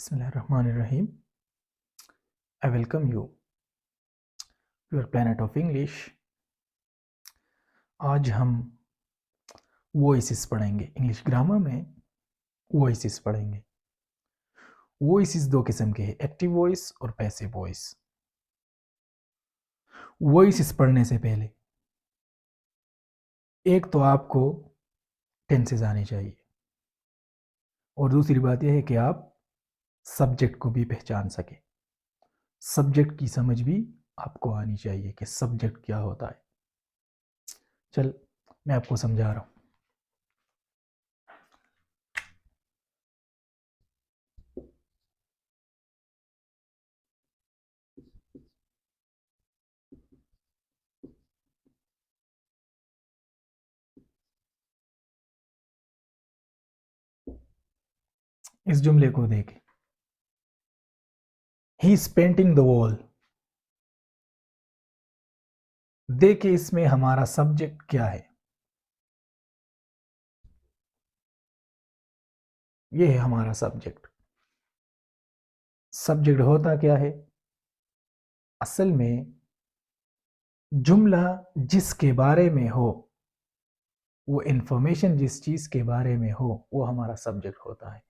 Bismillahirrahmanirrahim. I welcome you to your planet of English. आज हम voices पढ़ेंगे। English grammar में वॉइसेस पढ़ेंगे। वॉइसेस दो किस्म के हैं, एक्टिव वॉइस और पैसिव वॉइस। वॉइसेस पढ़ने से पहले एक तो आपको टेंसेस आने चाहिए और दूसरी बात यह है कि आप सब्जेक्ट को भी पहचान सके। सब्जेक्ट की समझ भी आपको आनी चाहिए कि सब्जेक्ट क्या होता है। चल मैं आपको समझा रहा हूँ। इस जुमले को देखें, he is painting the wall. देखिए इसमें हमारा सब्जेक्ट क्या है। ये है हमारा सब्जेक्ट। सब्जेक्ट होता क्या है? असल में जुमला जिसके बारे में हो, वो इंफॉर्मेशन जिस चीज के बारे में हो, वो हमारा सब्जेक्ट होता है।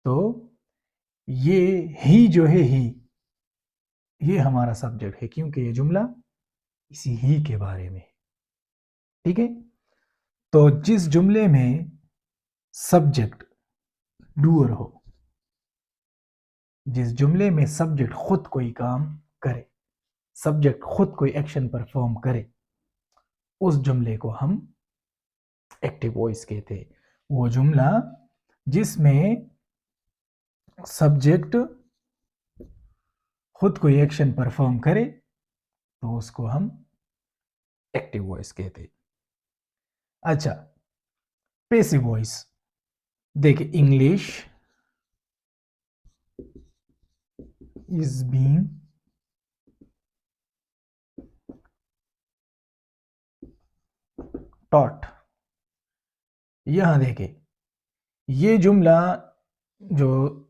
तो ये ही जो है ये हमारा सब्जेक्ट है, क्योंकि ये जुमला इसी ही के बारे में है। ठीक है, तो जिस जुमले में सब्जेक्ट डूअर हो, जिस जुमले में सब्जेक्ट खुद कोई काम करे, सब्जेक्ट खुद कोई एक्शन परफॉर्म करे, उस जुमले को हम एक्टिव वॉइस कहते हैं। वो जुमला जिसमें सब्जेक्ट खुद कोई एक्शन परफॉर्म करे तो उसको हम एक्टिव वॉइस कहते हैं। अच्छा, पैसिव वॉइस देखिए, इंग्लिश इज बीइंग टॉट। यहां देखिए, ये जुमला जो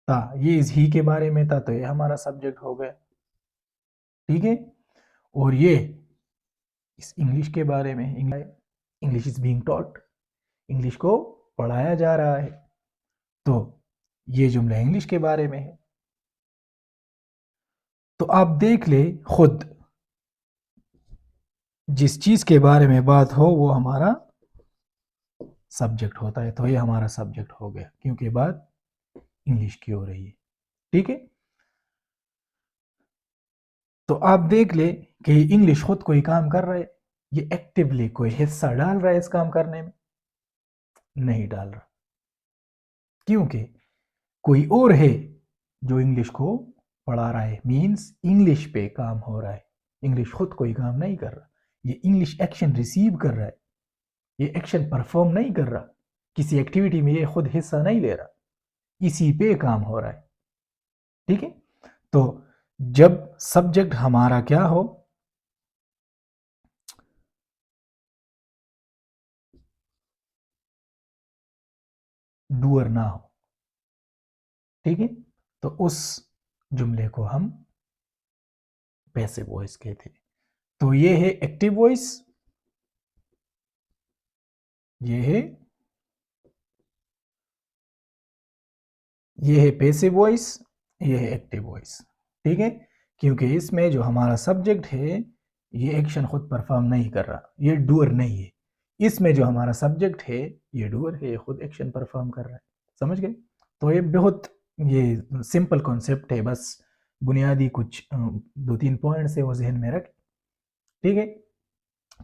था ये इस ही के बारे में था, तो ये हमारा सब्जेक्ट हो गया। ठीक है, और ये इस इंग्लिश के बारे में, English is being taught, English को पढ़ाया जा रहा है, तो ये जुमला इंग्लिश के बारे में है। तो आप देख ले खुद, जिस चीज के बारे में बात हो वो हमारा सब्जेक्ट होता है। तो ये हमारा सब्जेक्ट हो गया, क्योंकि बात इंग्लिश की हो रही है। ठीक है, तो आप देख ले कि इंग्लिश खुद कोई काम कर रहा है, ये एक्टिवली कोई हिस्सा डाल रहा है इस काम करने में? नहीं डाल रहा, क्योंकि कोई और है जो इंग्लिश को पढ़ा रहा है। मींस इंग्लिश पे काम हो रहा है, इंग्लिश खुद कोई काम नहीं कर रहा। ये इंग्लिश एक्शन रिसीव कर रहा है, ये एक्शन परफॉर्म नहीं कर रहा, किसी एक्टिविटी में ये खुद हिस्सा नहीं ले रहा, इसी पे काम हो रहा है। ठीक है, तो जब सब्जेक्ट हमारा क्या हो, डूअर ना हो, ठीक है, तो उस जुमले को हम पैसिव वॉइस कहते हैं। तो ये है एक्टिव वॉइस, ये है पैसिव वॉइस, ये है एक्टिव वॉइस। ठीक है, क्योंकि इसमें जो हमारा सब्जेक्ट है ये एक्शन खुद परफॉर्म नहीं कर रहा, ये डूअर नहीं है। इसमें जो हमारा सब्जेक्ट है ये डूअर है, ये खुद एक्शन परफॉर्म कर रहा है। समझ गए? तो ये बहुत ये सिंपल कॉन्सेप्ट है, बस बुनियादी कुछ 2-3 पॉइंट्स है वो जहन में रख। ठीक है,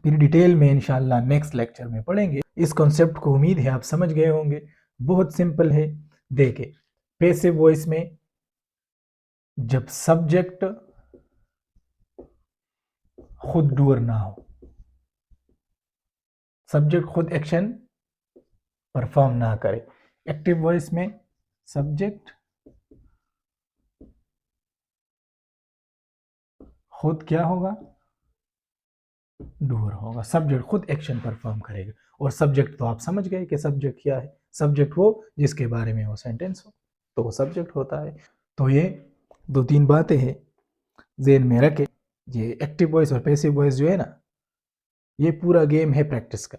फिर डिटेल में इंशाल्लाह नेक्स्ट लेक्चर में पढ़ेंगे इस कॉन्सेप्ट को। उम्मीद है आप समझ गए होंगे, बहुत सिंपल है। देखे, पैसिव वॉइस में जब सब्जेक्ट खुद डूअर ना हो, सब्जेक्ट खुद एक्शन परफॉर्म ना करे। एक्टिव वॉइस में सब्जेक्ट खुद क्या होगा, डूअर होगा, सब्जेक्ट खुद एक्शन परफॉर्म करेगा। और सब्जेक्ट तो आप समझ गए कि सब्जेक्ट क्या है, सब्जेक्ट वो जिसके बारे में वो सेंटेंस हो तो वो सब्जेक्ट होता है। तो ये 2-3 बातें हैं ज़हन में रखें। ये एक्टिव वॉइस और पैसिव वॉइस जो है ना, ये पूरा गेम है प्रैक्टिस का।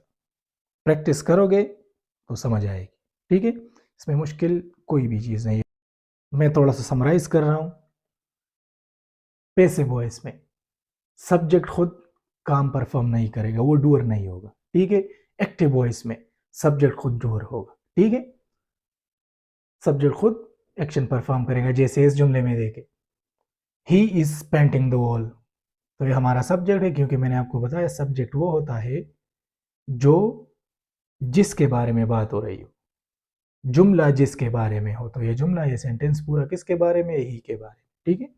प्रैक्टिस करोगे तो समझ आएगी, ठीक है? इसमें मुश्किल कोई भी चीज़ नहीं है। मैं थोड़ा सा समराइज़ कर रहा हूँ। पैसिव वॉइस में सब्जेक्ट खुद काम परफॉर्म नहीं करेगा, वो डूअर नहीं होगा, ठीक है? एक्टिव वॉइस में सब्जेक्ट खुद डूअर होगा, ठीक है? सब्जेक्ट खुद एक्शन परफॉर्म करेगा। जैसे इस जुमले में देखें, he is painting the wall, तो ये हमारा सब्जेक्ट है, क्योंकि मैंने आपको बताया सब्जेक्ट वो होता है जो जिसके बारे में बात हो रही हो, जुमला जिसके बारे में हो। तो ये जुमला, ये सेंटेंस पूरा किसके बारे में? ही के बारे में, ठीक है?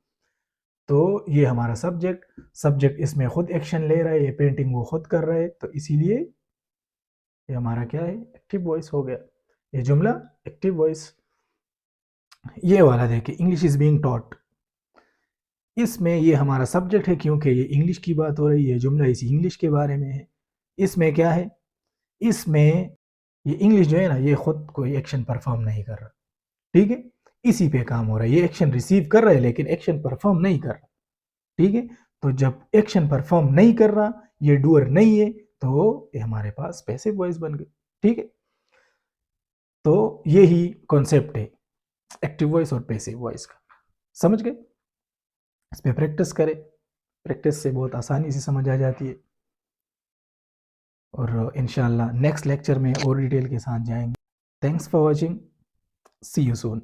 तो ये हमारा सब्जेक्ट, सब्जेक्ट इसमें खुद एक्शन ले रहा है, ये पेंटिंग वो खुद कर रहा है, तो इसीलिए ये हमारा क्या है? एक्टिव वॉइस हो गया। ये जुमला एक्टिव वॉइस। ये वाला देखिए, इंग्लिश इज बीइंग टॉट, इसमें ये हमारा सब्जेक्ट है, क्योंकि ये इंग्लिश की बात हो रही है, जुमला इसी इंग्लिश के बारे में है। इसमें क्या है? इसमें ये इंग्लिश जो है ना, ये खुद कोई एक्शन परफॉर्म नहीं कर रहा, ठीक है? इसी पे काम हो रहा है, ये एक्शन रिसीव कर रहा है लेकिन एक्शन परफॉर्म नहीं कर रहा, ठीक है? तो जब एक्शन परफॉर्म नहीं कर रहा, ये डूअर नहीं है, तो ये हमारे पास पैसिव वॉइस बन गई, ठीक है? तो यही कॉन्सेप्ट है एक्टिव वॉइस और पैसिव वॉइस का, समझ गए? इस पर प्रैक्टिस करें, प्रैक्टिस से बहुत आसानी से समझ आ जाती है। और इंशाल्लाह नेक्स्ट लेक्चर में और डिटेल के साथ जाएंगे। Thanks for watching, see you soon.